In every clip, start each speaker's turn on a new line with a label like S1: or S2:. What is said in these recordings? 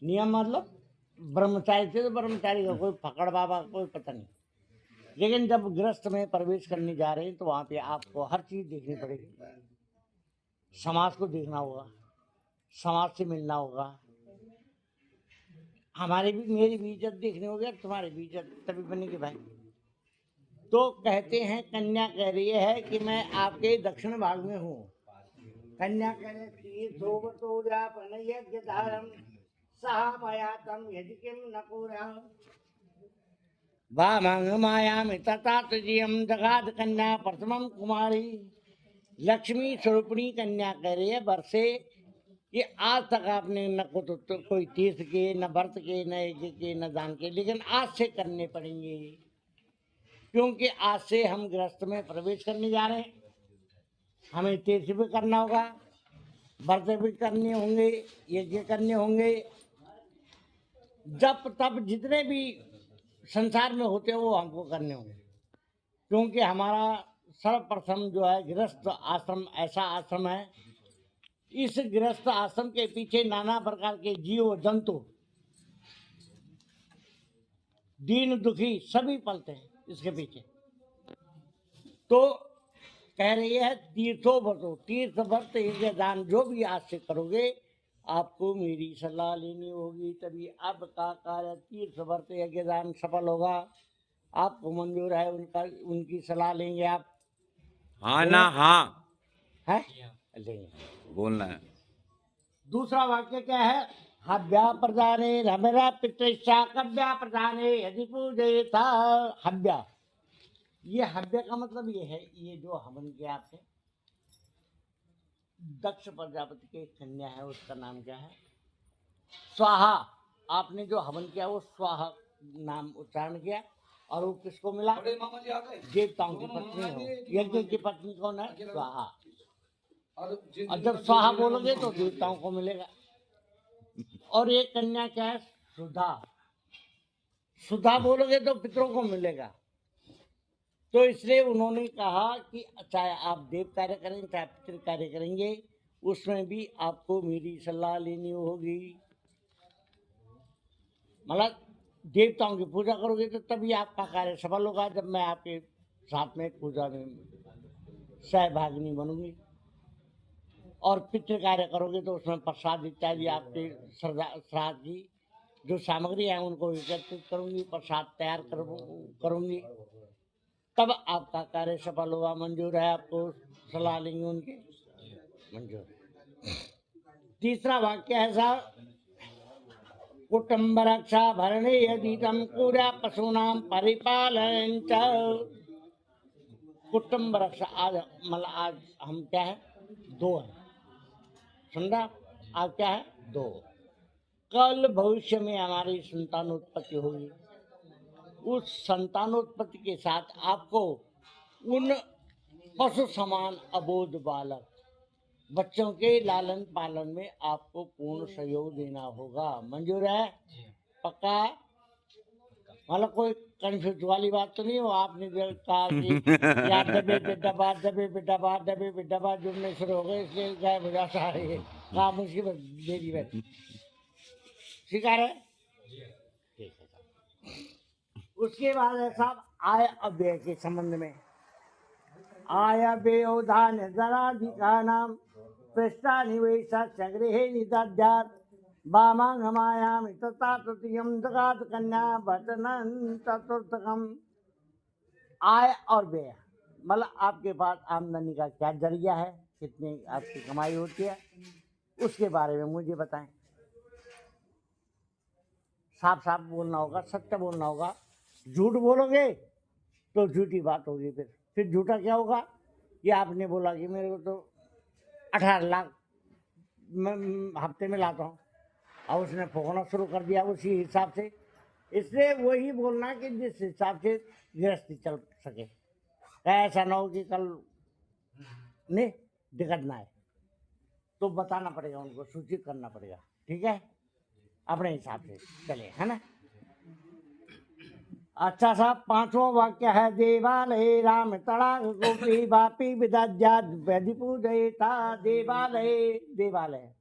S1: नियम मतलब ब्रह्मचारी थे तो ब्रह्मचारी का कोई पकड़ बाबा कोई पता नहीं, लेकिन जब गृहस्थ में प्रवेश करने जा रहे हैं तो वहां पे आपको हर चीज देखनी पड़ेगी। समाज को देखना होगा, समाज से मिलना होगा, हमारी भी मेरी भी इज्जत देखनी होगी और तुम्हारी भी इज्जत तभी बनेगी भाई। तो कहते हैं कन्या कह रही है कि मैं आपके दक्षिण भाग में हूँ। कन्या कह रही मायामि तथा तुझियम जगाद कन्या प्रथमम कुमारी। लक्ष्मी स्वरूपिणी कन्या कह रही है वर्षे कि आज तक आपने न तो कोई तीर्थ के, न व्रत के, न यज्ञ के, न दान के, लेकिन आज से करने पड़ेंगे, क्योंकि आज से हम गृहस्थ में प्रवेश करने जा रहे हैं। हमें तीर्थ भी करना होगा, व्रत भी करने होंगे, यज्ञ करने होंगे, जप तप जितने भी संसार में होते हैं वो हमको करने होंगे, क्योंकि हमारा सर्वप्रथम जो है गृहस्थ आश्रम ऐसा आश्रम है। इस गृहस्थ आश्रम के पीछे नाना प्रकार के जीव जंतु दीन दुखी सभी पलते हैं इसके पीछे। तो कह रही है तीर्थो व्रतो, तीर्थ व्रत यज्ञ दान जो भी आज से करोगे आपको मेरी सलाह लेनी होगी, तभी आपका कार्य तीर्थ व्रत यज्ञ दान सफल होगा। आपको मंजूर है उनका, उनकी सलाह लेंगे आप?
S2: हाँ ना हाँ
S1: है लेंगे,
S2: बोलना है।
S1: दूसरा वाक्य क्या है? हव्या प्रदाने रमरा पितृशा कव्या प्रदाने यदि पूजयता। हव्या, ये हव्य का मतलब ये है, ये जो हवन किया आपने दक्ष प्रजापति के कन्या है उसका नाम क्या है? स्वाहा। आपने जो हवन किया वो स्वाहा नाम उच्चारण किया और वो किसको मिला? देवताओं की पत्नी हो, यज्ञ की पत्नी कौन है? स्वाहा। और जब स्वाहा बोलोगे तो देवताओं को मिलेगा। और एक कन्या क्या है? सुधा। सुधा बोलोगे तो पितरों को मिलेगा। तो इसलिए उन्होंने कहा कि चाहे आप देव कार्य करें चाहे पितृ कार्य करेंगे उसमें भी आपको मेरी सलाह लेनी होगी। मतलब देवताओं की पूजा करोगे तो तभी आपका कार्य सफल होगा, जब मैं आपके साथ में पूजा में सहभागिनी बनूंगी। और पितृ कार्य करोगे तो उसमें प्रसाद इत्यादि आपके श्राद्ध की जो सामग्री है उनको एकत्रित करूंगी, प्रसाद तैयार करूंगी, तब आपका कार्य सफल होगा। मंजूर है आपको? सलाह लेंगे उनके, मंजूर। तीसरा वाक्य है साहब, कुटुंब रक्षा भरणे यदि तम पूरा पशुनाम परिपालन च। कुटुंब रक्षा आज मतलब आज हम क्या है? दो है, सुन रहा? आज क्या है? दो। कल भविष्य में हमारी संतानोत्पत्ति होगी, उस संतानोत्पत्ति के साथ आपको उन पशु समान अबोध बालक बच्चों के लालन पालन में आपको पूर्ण सहयोग देना होगा। मंजूर है? पक्का? मतलब कोई कंफ्यूज वाली बात तो नहीं हो? आपने जो कहा कि यार दबे बेडा दबे बेडा जुड़ने शुरू हो गए इसलिए गायब हो जाता है, काम उसकी देरी में स्वीकार है। ठीक है। उसके बाद है साहब आय अव्यय के संबंध में, आय व्ययोधान जराधिका नाम पृष्ठा निवेश संग्रहे निदध्यात् वामांगमायाम तथा तृतीयम जगात कन्या वचनन चतुर्थकम। आय और व्यय मतलब आपके पास आमदनी का क्या जरिया है, कितनी आपकी कमाई होती है, उसके बारे में मुझे बताएं। साफ साफ बोलना होगा, सत्य बोलना होगा। झूठ बोलोगे तो झूठी बात होगी, फिर झूठा क्या होगा? ये आपने बोला कि मेरे को तो 18 लाख हफ्ते में लाता हूँ और उसने फोकना शुरू कर दिया उसी हिसाब से। इसलिए वही बोलना कि जिस हिसाब से गृहस्थी चल सके, ऐसा ना हो कि कल नहीं दिक्कत ना आए। तो बताना पड़ेगा उनको, सूचित करना पड़ेगा, ठीक है? अपने हिसाब से चले, है ना? अच्छा साहब, पांचवा वाक्य है देवालय राम तड़ाक गोपी बापी विदज्जाद वैधि पूजयता। देवालय, देवालय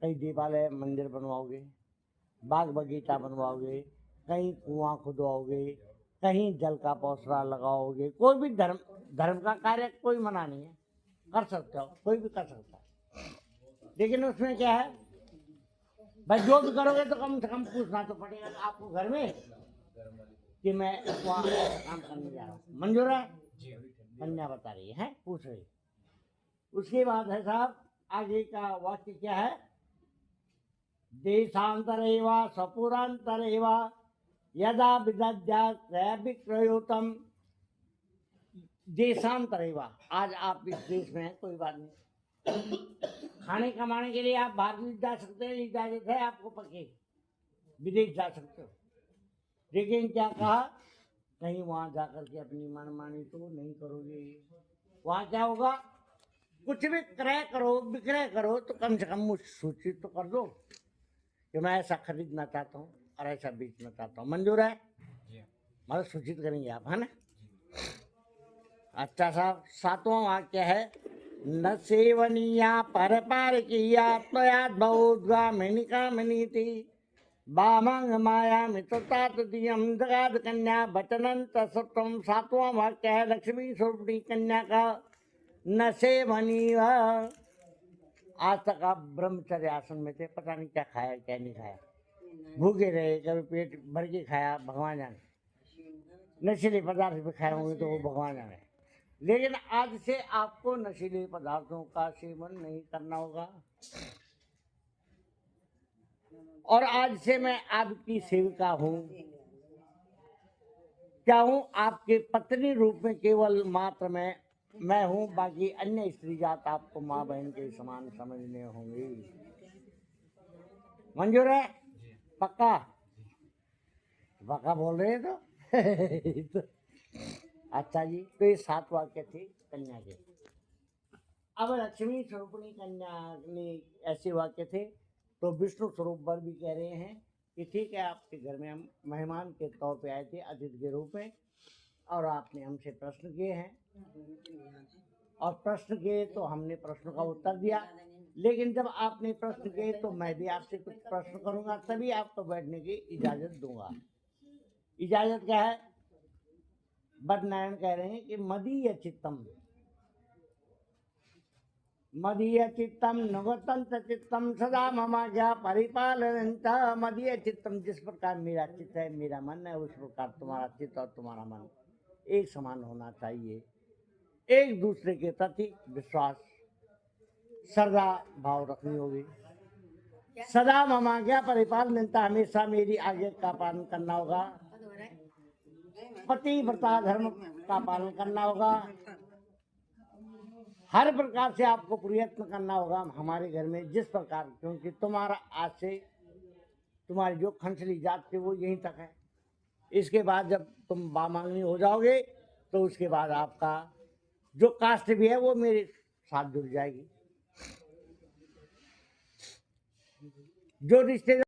S1: कहीं देवालय मंदिर बनवाओगे, बाग बगीचा बनवाओगे, कहीं कुआं खुदवाओगे, कहीं जल का पौसरा लगाओगे, कोई भी धर्म का कार्य कोई मना नहीं है, कर सकते हो, कोई भी कर सकता है। लेकिन उसमें क्या है भाई, जो भी करोगे तो कम से कम पूछना तो पड़ेगा आपको घर में कि मैं वहाँ काम करने जा रहा हूँ। मंजूर है? कन्या बता रही है, पूछ रही। उसके बाद है साहब आगे का वाक्य क्या है? देशांतरेवा सपुरांतरेवा यदा विदद्या विक्रयोतम। देशांतरेवा, आज आप इस देश में हैं, कोई बात नहीं, खाने कमाने के लिए आप बाहर भी जा सकते हैं, इजाजत है आपको पक्की, विदेश जा सकते हो। लेकिन क्या कहा, कहीं वहां जाकर के अपनी मनमानी तो नहीं करोगे। वहां क्या होगा, कुछ भी क्रय करो विक्रय करो तो कम से कम मुझे सूचित तो कर दो कि मैं ऐसा खरीदना चाहता हूँ और ऐसा बेचना चाहता हूँ। मंजूर है? मतलब सूचित करेंगे आप, है ना? अच्छा साहब, 7वां वाक्य है, न सेवनीया पर पार किया त्वया बहुद्गामिनी कामिनी थी बामंग माया मित्रता तृतीयम जगाद कन्या वचनंत सप्तम। 7वां वाक्य है, लक्ष्मी स्वरूपी कन्या का न सेवनीय। आज तक आप ब्रह्मचर्य आसन में थे, पता नहीं क्या खाया क्या नहीं खाया, भूखे रहे, कभी पेट भर के खाया, भगवान जाने, नशीले पदार्थ भी खाए होंगे तो वो भगवान जाने। लेकिन आज से आपको नशीले पदार्थों का सेवन नहीं करना होगा। और आज से मैं आपकी सेविका हूँ, क्या हूँ? आपके पत्नी रूप में केवल मात्र मैं हूँ, बाकी अन्य स्त्री जात आपको माँ बहन के समान समझने होंगे। मंजूर है? पक्का? पक्का बोल रहे हैं तो अच्छा जी, तो ये 7 वाक्य थे कन्या के। अब लक्ष्मी स्वरूपणी कन्या में ऐसे वाक्य थे, तो विष्णु स्वरूप वर भी कह रहे हैं कि ठीक है, आपके घर में हम मेहमान के तौर पे आए थे, अतिथि के रूप में, और आपने हमसे प्रश्न किए हैं, और प्रश्न किए तो हमने प्रश्न का उत्तर दिया। लेकिन जब आपने प्रश्न किए तो मैं भी आपसे कुछ प्रश्न करूंगा, तभी आपको बैठने की इजाजत दूंगा। इजाजत क्या है? बदनारायण कह रहे हैं कि मदीय चित्तम नुगतंत चित्तम सदा ममाज्ञा परिपालनंत। मदीय चित्तम, जिस प्रकार मेरा चित्त है, मेरा मन है, उस प्रकार तुम्हारा चित्त और तुम्हारा मन एक समान होना चाहिए। एक दूसरे के प्रति विश्वास, श्रद्धा भाव रखनी होगी। सदा ममाज्ञा परिपालनंत, हमेशा मेरी आज्ञा का पालन करना होगा। पतिव्रता धर्म का पालन करना होगा। हर प्रकार से आपको प्रयत्न करना होगा हमारे घर में, जिस प्रकार, क्योंकि तुम्हारा आज से तुम्हारी जो खंसली जात थी वो यहीं तक है। इसके बाद जब तुम बामांगनी हो जाओगे तो उसके बाद आपका जो कास्ट भी है वो मेरे साथ जुड़ जाएगी। जो रिश्ते